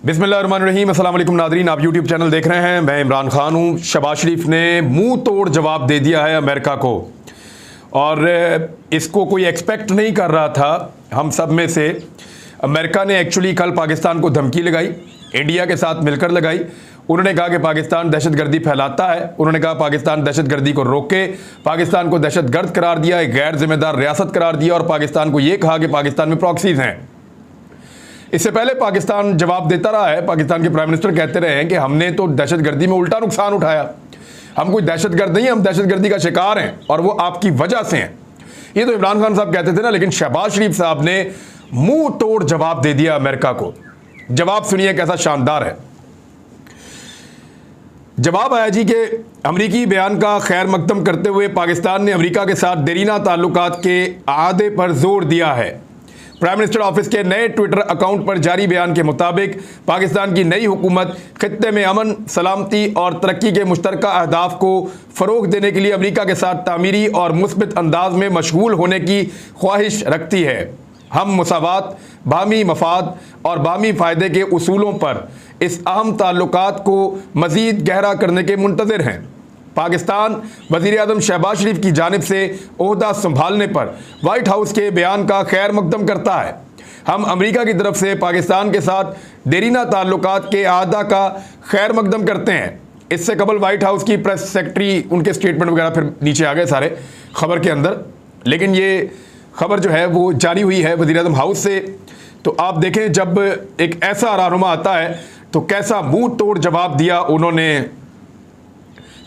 बिस्मिल्लाहिर्रहमानिर्रहीम। अस्सलाम वालेकुम नादरीन, आप यूट्यूब चैनल देख रहे हैं। मैं इमरान खान हूँ। शहबाज शरीफ ने मुंह तोड़ जवाब दे दिया है अमेरिका को, और इसको कोई एक्सपेक्ट नहीं कर रहा था हम सब में से। अमेरिका ने एक्चुअली कल पाकिस्तान को धमकी लगाई, इंडिया के साथ मिलकर लगाई। उन्होंने कहा कि पाकिस्तान दहशतगर्दी फैलाता है। उन्होंने कहा पाकिस्तान दहशतगर्दी को रोके, पाकिस्तान को दहशतगर्द करार दिया, एक गैर जिम्मेदार रियासत करार दिया, और पाकिस्तान को यह कहा कि पाकिस्तान में प्रॉक्सीज हैं। इससे पहले पाकिस्तान जवाब देता रहा है। पाकिस्तान के प्राइम मिनिस्टर कहते रहे हैं कि हमने तो दहशतगर्दी में उल्टा नुकसान उठाया, हम कोई दहशतगर्द नहीं, हम दहशतगर्दी का शिकार हैं और वो आपकी वजह से हैं। ये तो इमरान खान साहब कहते थे ना, लेकिन शहबाज शरीफ साहब ने मुंह तोड़ जवाब दे दिया अमेरिका को। जवाब सुनिए कैसा शानदार है। जवाब आया जी कि अमरीकी बयान का खैर मकदम करते हुए पाकिस्तान ने अमरीका के साथ देरीना ताल्लुकात के आदे पर जोर दिया है। प्राइम मिनिस्टर ऑफिस के नए ट्विटर अकाउंट पर जारी बयान के मुताबिक पाकिस्तान की नई हुकूमत खित्ते में अमन, सलामती और तरक्की के मुश्तरका अहदाफ को फ़रोग देने के लिए अमरीका के साथ तामीरी और मुस्बित अंदाज में मशगूल होने की ख्वाहिश रखती है। हम मुसावात, बाहमी मफाद और बाहमी फ़ायदे के उसूलों पर इस अहम ताल्लुकात को मज़ीद गहरा करने के मुंतज़िर हैं। पाकिस्तान वज़ीर आज़म शहबाज शरीफ की जानिब से ओहदा संभालने पर वाइट हाउस के बयान का खैर मकदम करता है। हम अमरीका की तरफ से पाकिस्तान के साथ देरीना ताल्लुकात के आदा का खैर मकदम करते हैं। इससे कबल वाइट हाउस की प्रेस सेक्रेटरी, उनके स्टेटमेंट वगैरह फिर नीचे आ गए सारे खबर के अंदर, लेकिन ये खबर जो है वो जारी हुई है वज़ीर आज़म हाउस से। तो आप देखें, जब एक ऐसा रहनुमा आता है तो कैसा मुंह तोड़ जवाब दिया उन्होंने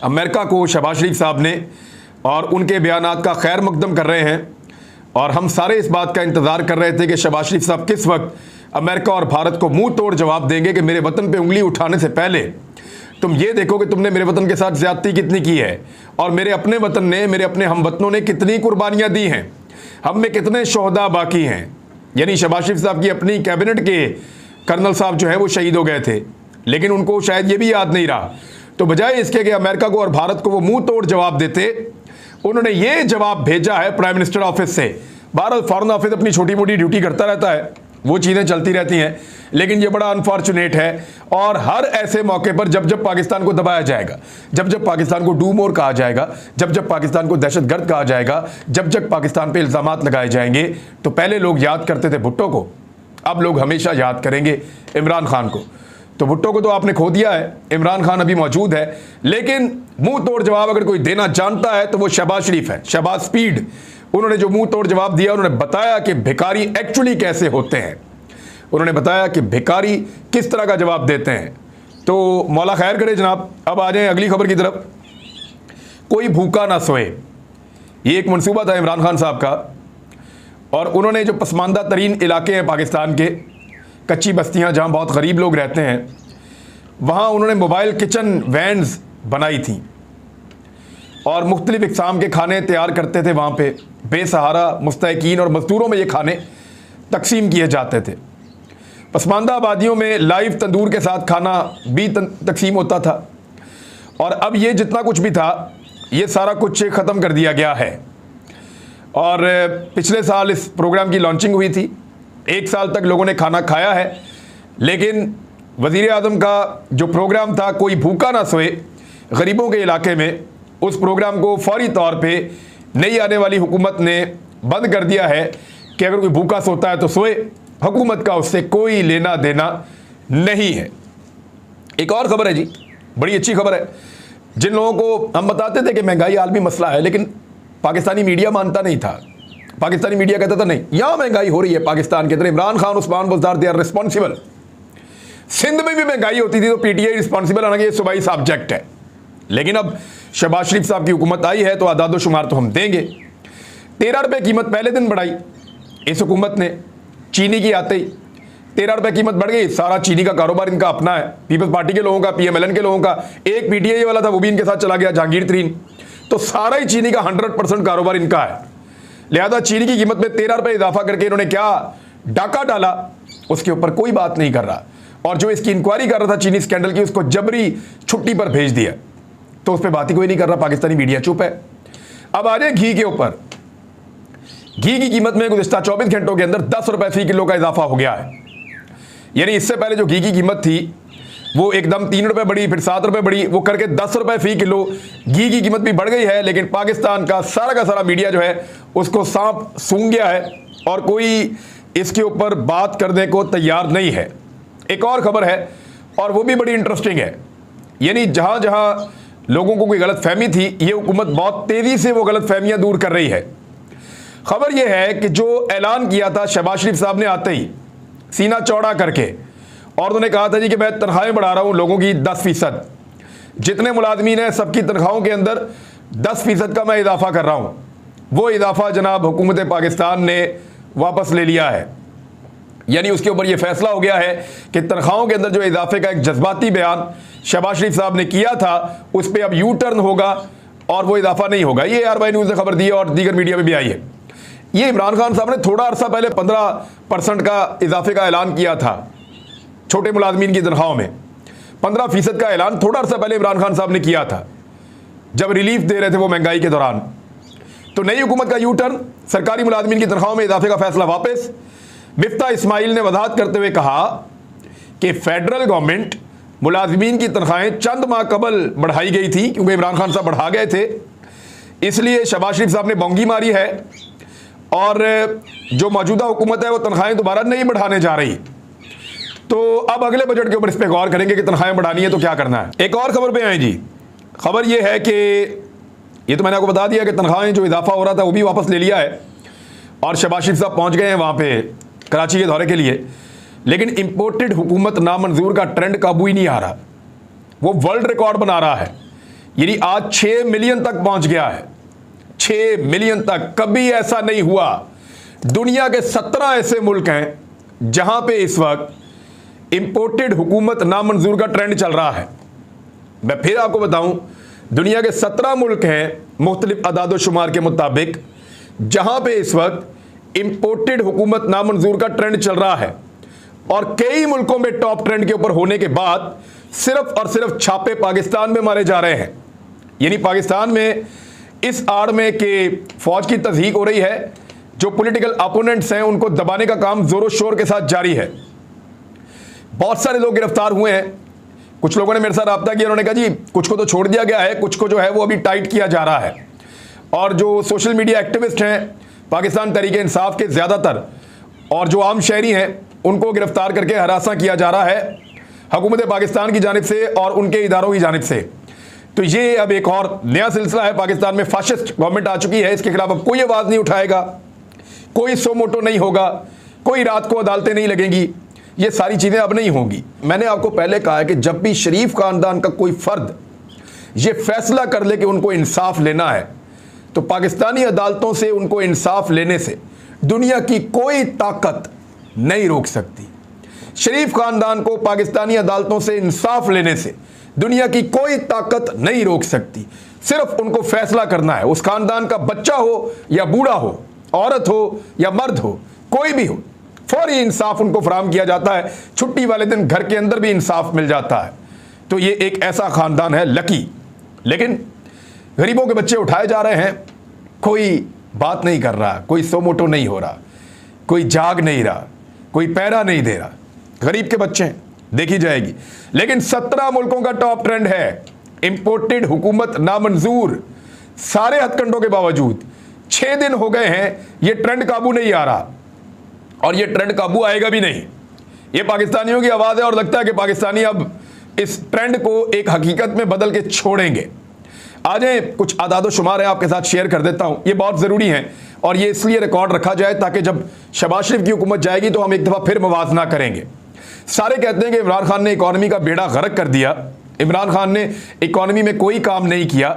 अमेरिका को, शहबाज शरीफ साहब ने, और उनके बयानात का खैर मकदम कर रहे हैं। और हम सारे इस बात का इंतज़ार कर रहे थे कि शहबाज शरीफ साहब किस वक्त अमेरिका और भारत को मुंह तोड़ जवाब देंगे कि मेरे वतन पे उंगली उठाने से पहले तुम ये देखो कि तुमने मेरे वतन के साथ ज़्यादती कितनी की है, और मेरे अपने वतन ने, मेरे अपने हम वतनों ने कितनी कुर्बानियाँ दी हैं, हम में कितने शोहदा बाकी हैं। यानी शहबाज शरीफ साहब की अपनी कैबिनेट के कर्नल साहब जो हैं वो शहीद हो गए थे, लेकिन उनको शायद ये भी याद नहीं रहा। तो बजाय इसके कि अमेरिका को और भारत को वो मुंह तोड़ जवाब देते, उन्होंने ये जवाब भेजा है प्राइम मिनिस्टर ऑफिस से। भारत फॉरेन ऑफिस अपनी छोटी मोटी ड्यूटी करता रहता है, वो चीज़ें चलती रहती हैं, लेकिन ये बड़ा अनफॉर्चुनेट है। और हर ऐसे मौके पर जब जब पाकिस्तान को दबाया जाएगा, जब जब पाकिस्तान को डू मोर कहा जाएगा, जब जब पाकिस्तान को दहशतगर्द कहा जाएगा, जब जब पाकिस्तान पर इल्ज़ामात लगाए जाएंगे, तो पहले लोग याद करते थे भुट्टो को, अब लोग हमेशा याद करेंगे इमरान खान को। तो भुट्टो को तो आपने खो दिया है, इमरान खान अभी मौजूद है, लेकिन मुंह तोड़ जवाब अगर कोई देना जानता है तो वो शहबाज शरीफ है। शहबाज स्पीड, उन्होंने जो मुंह तोड़ जवाब दिया, उन्होंने बताया कि भिखारी एक्चुअली कैसे होते हैं। उन्होंने बताया कि भिखारी किस तरह का जवाब देते हैं। तो मौला खैर करे जनाब। अब आ जाए अगली खबर की तरफ। कोई भूखा ना सोए, ये एक मनसूबा था इमरान खान साहब का, और उन्होंने जो पसमानदा तरीन इलाके हैं पाकिस्तान के, कच्ची बस्तियां जहां बहुत गरीब लोग रहते हैं, वहां उन्होंने मोबाइल किचन वैन्स बनाई थी और मुख्तलिफ इक़साम के खाने तैयार करते थे। वहां पे बेसहारा मुस्तहकीन और मजदूरों में ये खाने तकसीम किए जाते थे। पसमानदा आबादियों में लाइव तंदूर के साथ खाना भी तकसीम होता था। और अब ये जितना कुछ भी था, ये सारा कुछ ख़त्म कर दिया गया है। और पिछले साल इस प्रोग्राम की लॉन्चिंग हुई थी, 1 साल तक लोगों ने खाना खाया है, लेकिन वज़ीर आज़म का जो प्रोग्राम था कोई भूखा ना सोए गरीबों के इलाके में, उस प्रोग्राम को फौरी तौर पे नई आने वाली हुकूमत ने बंद कर दिया है कि अगर कोई भूखा सोता है तो सोए, हुकूमत का उससे कोई लेना देना नहीं है। एक और ख़बर है जी, बड़ी अच्छी खबर है। जिन लोगों को हम बताते थे कि महंगाई आलमी मसला है, लेकिन पाकिस्तानी मीडिया मानता नहीं था। पाकिस्तानी मीडिया कहता था नहीं, यहां महंगाई हो रही है पाकिस्तान के अंदर, Imran Khan Usman Buzdar they are responsible. Sindh में भी महंगाई होती थी तो पीटीआई रिस्पॉन्सिबल, हालांकि ये सूबाई सब्जेक्ट है। लेकिन अब शहबाज शरीफ साहब की हुकूमत आई है तो आदाद शुमार तो हम देंगे। 13 रुपये कीमत पहले दिन बढ़ाई इस हुकूमत ने, चीनी की आते ही 13 रुपये कीमत बढ़ गई। सारा चीनी का कारोबार इनका अपना है, पीपल्स पार्टी के लोगों का, पीएमएलएन के लोगों का। एक पीटीआई वाला था वो भी इनके साथ चला गया, जहांगीर तरीन। तो सारा ही चीनी का 100% कारोबार इनका है। लिहाजा चीनी की कीमत में 13 रुपये इजाफा करके इन्होंने क्या डाका डाला, उसके ऊपर कोई बात नहीं कर रहा। और जो इसकी इंक्वायरी कर रहा था चीनी स्कैंडल की, उसको जबरी छुट्टी पर भेज दिया, तो उस पर बात ही कोई नहीं कर रहा। पाकिस्तानी मीडिया चुप है। अब आ जाए घी के ऊपर। घी की कीमत में गुज़िश्ता 24 घंटों के अंदर 10 रुपये फी किलो का इजाफा हो गया है। यानी इससे पहले जो घी की कीमत थी वो एकदम 3 रुपये बढ़ी, फिर 7 रुपये बढ़ी, वो करके 10 रुपये फी किलो घी की कीमत भी बढ़ गई है। लेकिन पाकिस्तान का सारा मीडिया जो है उसको सांप सूंघ गया है और कोई इसके ऊपर बात करने को तैयार नहीं है। एक और खबर है और वो भी बड़ी इंटरेस्टिंग है, यानी जहां जहां लोगों को कोई गलत फहमी थी, ये हुकूमत बहुत तेजी से वो गलत फहमियां दूर कर रही है। खबर यह है कि जो ऐलान किया था शहबाज शरीफ साहब ने आते ही सीना चौड़ा करके, और उन्होंने कहा था जी कि मैं तनख्वाहें बढ़ा रहा हूं लोगों की 10%, जितने मुलाजमीन हैं सबकी तनख्वाहों के अंदर 10% का मैं इजाफा कर रहा हूं। वो इजाफा जनाब हुकूमत पाकिस्तान ने वापस ले लिया है। यानी उसके ऊपर यह फैसला हो गया है कि तनख्वाहों के अंदर जो इजाफे का एक जज्बाती बयान शहबाज शरीफ साहब ने किया था उस पर अब यू टर्न होगा और वो इजाफा नहीं होगा। ये RY न्यूज़ ने खबर दी है और दीगर मीडिया में भी आई है। ये इमरान खान साहब ने थोड़ा अरसा पहले 15% का इजाफे का ऐलान किया था छोटे मुलाजमीन की तनख्वाहों में। 15% का ऐलान थोड़ा अरसा पहले इमरान खान साहब ने किया था जब रिलीफ दे रहे थे वो महंगाई के दौरान। तो नई हुकूमत का यू टर्न, सरकारी मुलाजमीन की तनख्वाहों में इजाफे का फैसला वापस। मिफ्ता इस्माइल ने वजाहत करते हुए कहा कि फेडरल गवर्नमेंट मुलाजमीन की तनख्वाहें चंद माह कबल बढ़ाई गई थी क्योंकि इमरान खान साहब बढ़ा गए थे, इसलिए शहबाज शरीफ साहब ने बोंगी मारी है और जो मौजूदा हुकूमत है वो तनख्वाहें दोबारा नहीं बढ़ाने जा रही। तो अब अगले बजट के ऊपर इस पर गौर करेंगे कि तनख्वाहें बढ़ानी है तो क्या करना है। एक और खबर पे आए जी। खबर यह है कि ये तो मैंने आपको बता दिया कि तनख्वाहें जो इजाफा हो रहा था वो भी वापस ले लिया है और शहबाज शरीफ साहब पहुंच गए हैं वहां पे कराची के दौरे के लिए। लेकिन इंपोर्टेड हुकूमत नामंजूर का ट्रेंड काबू ही नहीं आ रहा, वो वर्ल्ड रिकॉर्ड बना रहा है। यानी आज 6 मिलियन तक पहुंच गया है, 6 मिलियन तक। कभी ऐसा नहीं हुआ। दुनिया के 17 ऐसे मुल्क हैं जहां पे इस वक्त इंपोर्टेड हुकूमत नामंजूर का ट्रेंड चल रहा है। मैं फिर आपको बताऊं, दुनिया के 17 मुल्क हैं मुख्तलिफ अदाद शुमार के मुताबिक जहां पे इस वक्त इंपोर्टेड हुकूमत नामंजूर का ट्रेंड चल रहा है। और कई मुल्कों में टॉप ट्रेंड के ऊपर होने के बाद सिर्फ और सिर्फ छापे पाकिस्तान में मारे जा रहे हैं। यानी पाकिस्तान में इस आड़ में कि फौज की तज़हीक हो रही है, जो पॉलिटिकल अपोनेंट्स हैं उनको दबाने का काम जोरों शोर के साथ जारी है। बहुत सारे लोग गिरफ्तार हुए हैं। कुछ लोगों ने मेरे साथ रब्ता किया, उन्होंने कहा जी कुछ को तो छोड़ दिया गया है, कुछ को जो है वो अभी टाइट किया जा रहा है। और जो सोशल मीडिया एक्टिविस्ट हैं पाकिस्तान तहरीक-ए-इंसाफ के ज़्यादातर और जो आम शहरी हैं उनको गिरफ्तार करके हरासा किया जा रहा है हुकूमत पाकिस्तान की जानिब से और उनके इदारों की जानिब से। तो ये अब एक और नया सिलसिला है। पाकिस्तान में फाशिस्ट गवर्नमेंट आ चुकी है, इसके खिलाफ अब कोई आवाज़ नहीं उठाएगा, कोई सो मोटो नहीं होगा, कोई रात को अदालतें नहीं लगेंगी, ये सारी चीज़ें अब नहीं होंगी। मैंने आपको पहले कहा है कि जब भी शरीफ खानदान का कोई फ़र्द ये फैसला कर ले कि उनको इंसाफ लेना है तो पाकिस्तानी अदालतों से उनको इंसाफ लेने से दुनिया की कोई ताकत नहीं रोक सकती। शरीफ खानदान को पाकिस्तानी अदालतों से इंसाफ लेने से दुनिया की कोई ताकत नहीं रोक सकती। सिर्फ उनको फैसला करना है, उस खानदान का बच्चा हो या बूढ़ा हो, औरत हो या मर्द हो, कोई भी हो, फौरी इंसाफ उनको फराहम किया जाता है। छुट्टी वाले दिन घर के अंदर भी इंसाफ मिल जाता है। तो ये एक ऐसा खानदान है लकी। लेकिन गरीबों के बच्चे उठाए जा रहे हैं, कोई बात नहीं कर रहा, कोई सो मोटो नहीं हो रहा, कोई जाग नहीं रहा, कोई पैरा नहीं दे रहा। गरीब के बच्चे देखी जाएगी। लेकिन 17 मुल्कों का टॉप ट्रेंड है इंपोर्टेड हुकूमत नामंजूर। सारे हथकंडों के बावजूद 6 दिन हो गए हैं, ये ट्रेंड काबू नहीं आ रहा और ये ट्रेंड काबू आएगा भी नहीं। ये पाकिस्तानियों की आवाज़ है और लगता है कि पाकिस्तानी अब इस ट्रेंड को एक हकीकत में बदल के छोड़ेंगे। आ जाए, कुछ आदाद शुमार है आपके साथ शेयर कर देता हूँ, ये बहुत ज़रूरी हैं और ये इसलिए रिकॉर्ड रखा जाए ताकि जब शहबाज शरीफ की हुकूमत जाएगी तो हम एक दफ़ा फिर मुवाजना करेंगे। सारे कहते हैं कि इमरान खान ने इकॉनमी का बेड़ा गर्क कर दिया, इमरान खान ने इकॉनमी में कोई काम नहीं किया।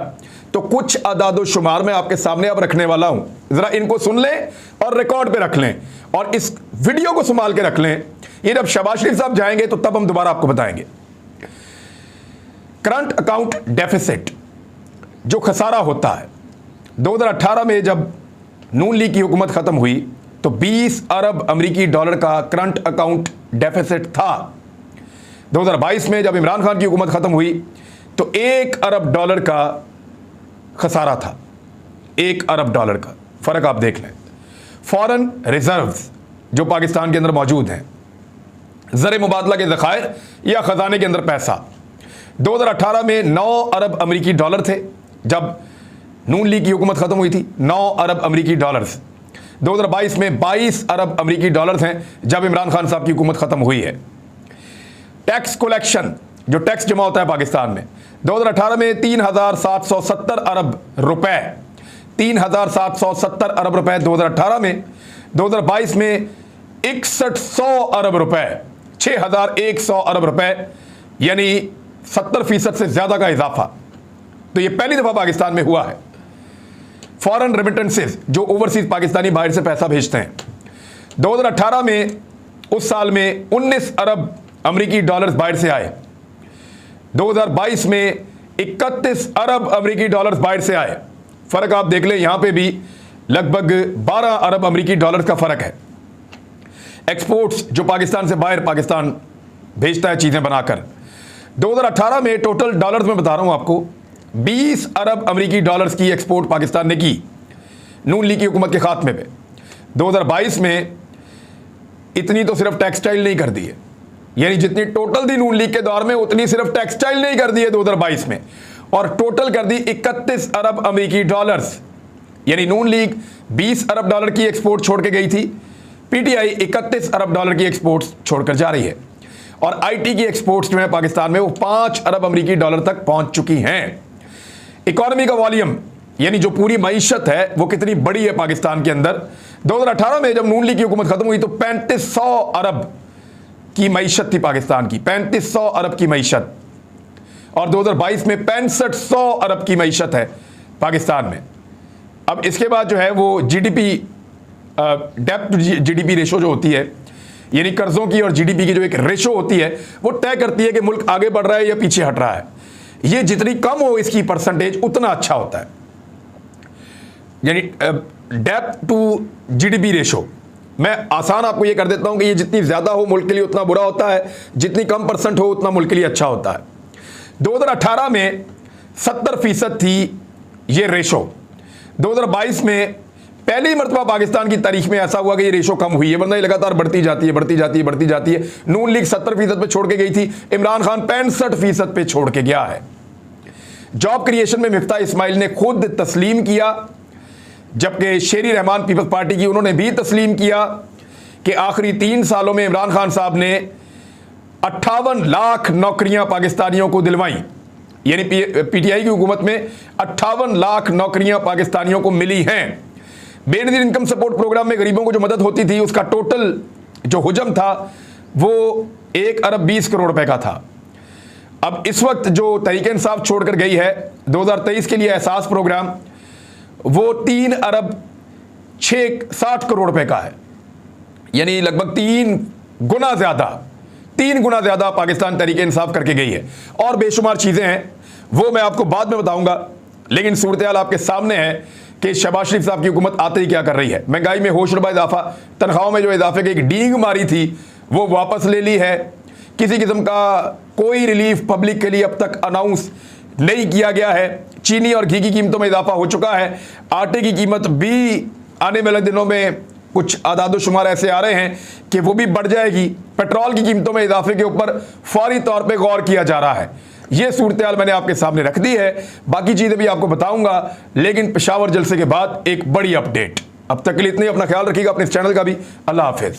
तो कुछ आदाद शुमार मैं आपके सामने अब रखने वाला हूँ, ज़रा इनको सुन लें और रिकॉर्ड पे रख लें और इस वीडियो को संभाल के रख लें। ये जब शहबाज शरीफ साहब जाएंगे तो तब हम दोबारा आपको बताएंगे। करंट अकाउंट डेफिसिट जो खसारा होता है, 2018 में जब नून लीग की हुकूमत ख़त्म हुई तो 20 अरब अमरीकी डॉलर का करंट अकाउंट डेफिसिट था। 2022 में जब इमरान खान की हुकूमत ख़त्म हुई तो 1 अरब डॉलर का खसारा था। 1 अरब डॉलर का फ़र्क आप देख लें। फॉरेन रिजर्व्स जो पाकिस्तान के अंदर मौजूद हैं, ज़र मुबादला के ज़खायर या ख़जाने के अंदर पैसा। 2018 में 9 अरब अमरीकी डॉलर थे जब नून लीग की हुकूमत ख़त्म हुई थी, 9 अरब अमरीकी डॉलर्स। 2022 में 22 अरब अमरीकी डॉलर्स हैं जब इमरान खान साहब की हुकूमत ख़त्म हुई है। टैक्स कलेक्शन, जो टैक्स जमा होता है पाकिस्तान में, 2018 में 3,770 अरब रुपए, 3,770 अरब रुपए 2018 में। 2022 में 6100 अरब रुपए, 6,100 अरब रुपए, यानी 70% से ज़्यादा का इजाफा। तो ये पहली दफ़ा पाकिस्तान में हुआ है। फॉरेन रेमिटेंसेस, जो ओवरसीज पाकिस्तानी बाहर से पैसा भेजते हैं, 2018 में उस साल में 19 अरब अमरीकी डॉलर्स बाहर से आए। 2022 में 31 अरब अमरीकी डॉलर्स बाहर से आए। फ़र्क आप देख लें, यहां पे भी लगभग 12 अरब अमरीकी डॉलर्स का फ़र्क है। एक्सपोर्ट्स जो पाकिस्तान से बाहर पाकिस्तान भेजता है चीज़ें बनाकर, 2018 में टोटल डॉलर्स में बता रहा हूं आपको, 20 अरब अमरीकी डॉलर्स की एक्सपोर्ट पाकिस्तान ने की नून लीग की हुकूमत के खात्मे पे। 2022 में इतनी तो सिर्फ टेक्सटाइल नहीं कर दी है, यानी जितनी टोटल थी नून लीग के दौर में उतनी सिर्फ टेक्सटाइल नहीं कर दी है 2022 में, और टोटल कर दी 31 अरब अमरीकी डॉलर्स। यानी नून लीग 20 अरब डॉलर की एक्सपोर्ट छोड़ के गई थी, पीटीआई 31 अरब डॉलर की एक्सपोर्ट्स छोड़कर जा रही है। और आईटी की एक्सपोर्ट्स जो है पाकिस्तान में वो 5 अरब अमरीकी डॉलर तक पहुंच चुकी हैं। इकोनॉमी का वॉल्यूम, यानी जो पूरी मईशत है वो कितनी बड़ी है पाकिस्तान के अंदर, 2018 में जब नून लीग की हुकूमत खत्म हुई तो 3500 अरब की मईशत थी पाकिस्तान की, 3500 अरब की मईशत। और 2022 में 6500 अरब की मईशत है पाकिस्तान में। अब इसके बाद जो है वो जीडीपी, डेब्ट टू जीडीपी रेशो जो होती है, यानी कर्जों की और जीडीपी की जो एक रेशो होती है, वो तय करती है कि मुल्क आगे बढ़ रहा है या पीछे हट रहा है। ये जितनी कम हो इसकी परसेंटेज उतना अच्छा होता है। यानी डेब्ट टू जीडीपी रेशो, मैं आसान आपको ये कर देता हूं कि ये जितनी ज्यादा हो मुल्क के लिए उतना बुरा होता है, जितनी कम परसेंट हो उतना मुल्क के लिए अच्छा होता है। 2018 में 70% थी ये रेशो। 2022 में पहली मरतबा पाकिस्तान की तारीख में ऐसा हुआ कि ये रेशो कम हुई है, वरना ये लगातार बढ़ती जाती है, बढ़ती जाती है, बढ़ती जाती है। नून लीग 70% पे छोड़ के गई थी, इमरान खान 65% पे छोड़ के गया है। जॉब क्रिएशन में मिफ्ता इस्माइल ने खुद तस्लीम किया, जबकि शेरी रहमान पीपल्स पार्टी की उन्होंने भी तस्लीम किया कि आखिरी 3 सालों में इमरान खान साहब ने 58 लाख नौकरियां पाकिस्तानियों को दिलवाई। यानी पीटीआई की हुकूमत में 58 लाख नौकरियां पाकिस्तानियों को मिली हैं। बेनजीर इनकम सपोर्ट प्रोग्राम में गरीबों को जो मदद होती थी उसका टोटल जो हुजम था वो 1 अरब 20 करोड़ रुपए का था। अब इस वक्त जो तहरीक इंसाफ छोड़कर गई है 2023 के लिए एहसास प्रोग्राम, वो 3 अरब 60 करोड़ रुपए का है। यानी लगभग 3 गुना ज्यादा पाकिस्तान तहरीक इंसाफ करके गई है। और बेशुमार चीजें हैं, वो मैं आपको बाद में बताऊंगा। लेकिन सूरत हाल आपके सामने है कि शहबाज शरीफ साहब की हुकूमत आते ही क्या कर रही है। महंगाई में होशरुबा इजाफा, तनख्वाहों में जो इजाफे की एक डींग मारी थी वो वापस ले ली है। किसी किस्म का कोई रिलीफ पब्लिक के लिए अब तक अनाउंस नहीं किया गया है। चीनी और घी की कीमतों में इजाफा हो चुका है। आटे की कीमत भी आने वाले दिनों में कुछ आदाद शुमार ऐसे आ रहे हैं कि वो भी बढ़ जाएगी। पेट्रोल की कीमतों में इजाफे के ऊपर फौरी तौर पे गौर किया जा रहा है। ये सूरत हाल मैंने आपके सामने रख दी है, बाकी चीज़ें भी आपको बताऊंगा, लेकिन पेशावर जलसे के बाद एक बड़ी अपडेट। अब तक के लिए इतने, अपना ख्याल रखिएगा, अपने इस चैनल का भी। अल्लाह हाफिज।